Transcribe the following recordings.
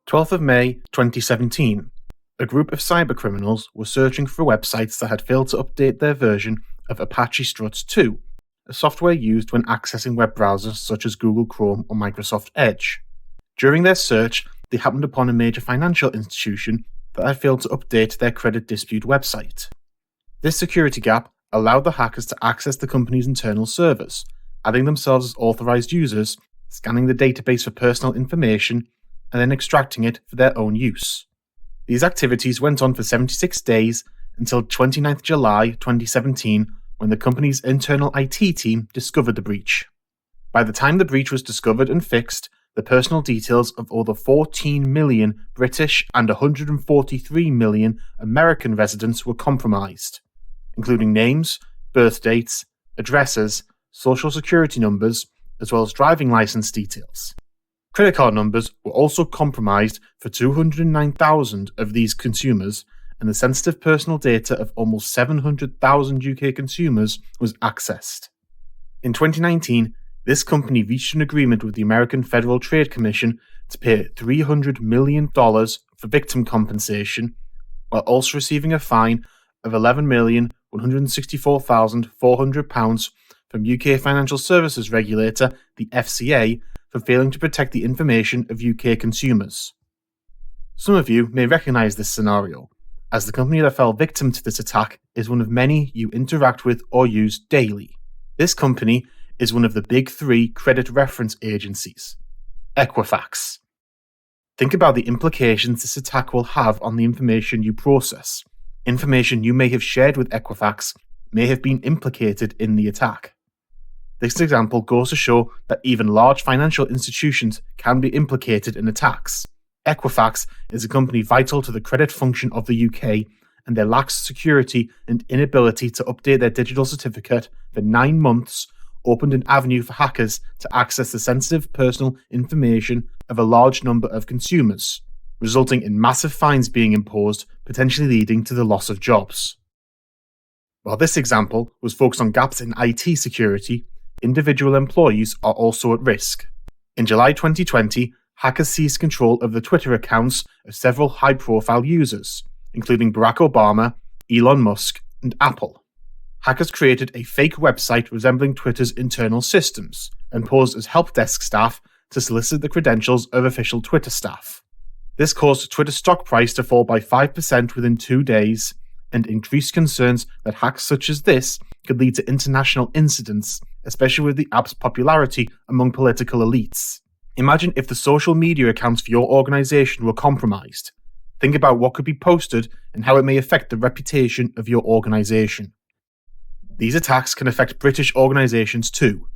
12th of May 2017. A group of cybercriminals were searching for websites that had failed to update their version of Apache Struts 2, a software used when accessing web browsers such as Google Chrome or Microsoft Edge. During their search, they happened upon a major financial institution that had failed to update their credit dispute website. This security gap allowed the hackers to access the company's internal servers, adding themselves as authorized users, scanning the database for personal information, and then extracting it for their own use. These activities went on for 76 days until 29th July 2017, when the company's internal IT team discovered the breach. By the time the breach was discovered and fixed, the personal details of over 14 million British and 143 million American residents were compromised, including names, birth dates, addresses, social security numbers, as well as driving license details. Credit card numbers were also compromised for 209,000 of these consumers, and the sensitive personal data of almost 700,000 UK consumers was accessed. In 2019, this company reached an agreement with the American Federal Trade Commission to pay $300 million for victim compensation, while also receiving a fine of £11,164,400 from UK financial services regulator, the FCA, for failing to protect the information of UK consumers. Some of you may recognise this scenario, as the company that fell victim to this attack is one of many you interact with or use daily. This company is one of the big three credit reference agencies, Equifax. Think about the implications this attack will have on the information you process. Information you may have shared with Equifax may have been implicated in the attack. This example goes to show that even large financial institutions can be implicated in attacks. Equifax is a company vital to the credit function of the UK, and their lax security and inability to update their digital certificate for 9 months opened an avenue for hackers to access the sensitive personal information of a large number of consumers, resulting in massive fines being imposed, potentially leading to the loss of jobs. While this example was focused on gaps in IT security, individual employees are also at risk. In July 2020, hackers seized control of the Twitter accounts of several high-profile users, including Barack Obama, Elon Musk, and Apple. Hackers created a fake website resembling Twitter's internal systems and posed as help desk staff to solicit the credentials of official Twitter staff. This caused Twitter's stock price to fall by 5% within 2 days and increased concerns that hacks such as this could lead to international incidents, especially with the app's popularity among political elites. Imagine if the social media accounts for your organization were compromised. Think about what could be posted and how it may affect the reputation of your organization. These attacks can affect British organizations too.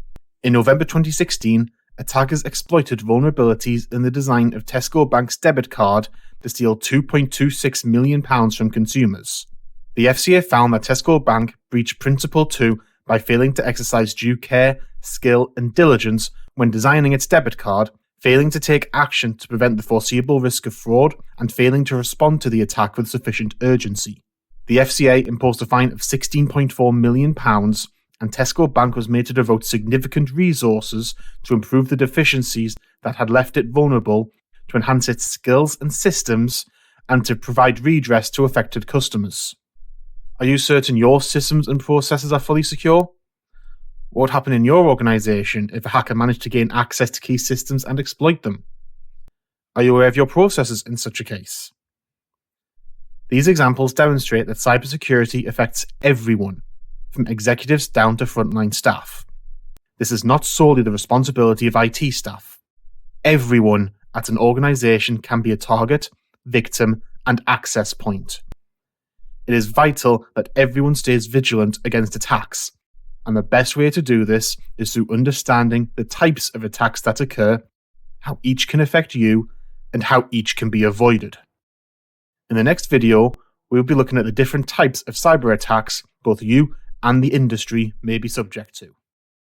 In November 2016, attackers exploited vulnerabilities in the design of Tesco Bank's debit card to steal £2.26 million from consumers. The FCA found that Tesco Bank breached Principle 2 by failing to exercise due care, skill, and diligence when designing its debit card, failing to take action to prevent the foreseeable risk of fraud, and failing to respond to the attack with sufficient urgency. The FCA imposed a fine of £16.4 million, and Tesco Bank was made to devote significant resources to improve the deficiencies that had left it vulnerable, to enhance its skills and systems, and to provide redress to affected customers. Are you certain your systems and processes are fully secure? What would happen in your organization if a hacker managed to gain access to key systems and exploit them? Are you aware of your processes in such a case? These examples demonstrate that cybersecurity affects everyone, from executives down to frontline staff. This is not solely the responsibility of IT staff. Everyone at an organization can be a target, victim, and access point. It is vital that everyone stays vigilant against attacks, and the best way to do this is through understanding the types of attacks that occur, how each can affect you, and how each can be avoided. In the next video, we will be looking at the different types of cyber attacks both you and the industry may be subject to.